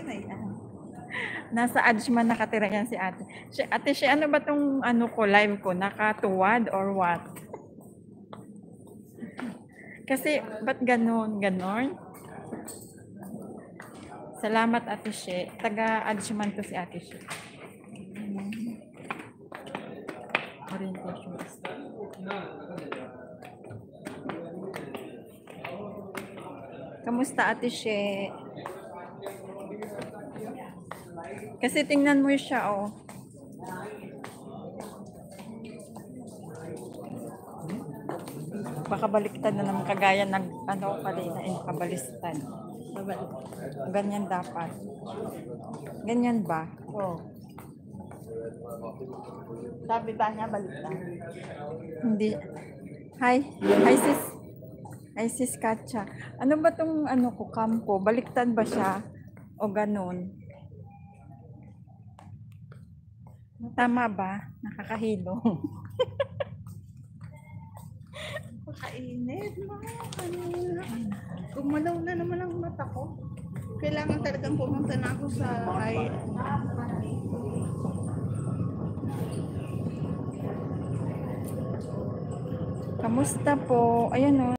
na yan. Nasa Ajman nakatira yan si ate. Ate, ano ba tong ano ko, live ko? Nakatuwad or what? Kasi, ba't ganon? Ganon? Salamat ate She. Taga Ajman to si ate She. Orientation. Kamusta ate She? Kasi tingnan mo siya, oh. Baka baliktad na naman kagaya ng ano kanina, kabaliktad. Ganyan dapat. Ganyan ba? Oo. Sabi ba niya baliktad? Hindi. Hi. Hi sis. Hi sis Katja. Ano ba tong ano ko, kampo? Baliktad ba siya? O ganun? Tama ba? Nakakahilo. Pakainit mo. Gumalaw na naman ang mata ko. Kailangan talagang pumunta na ako sa Kamusta po? Ayan o.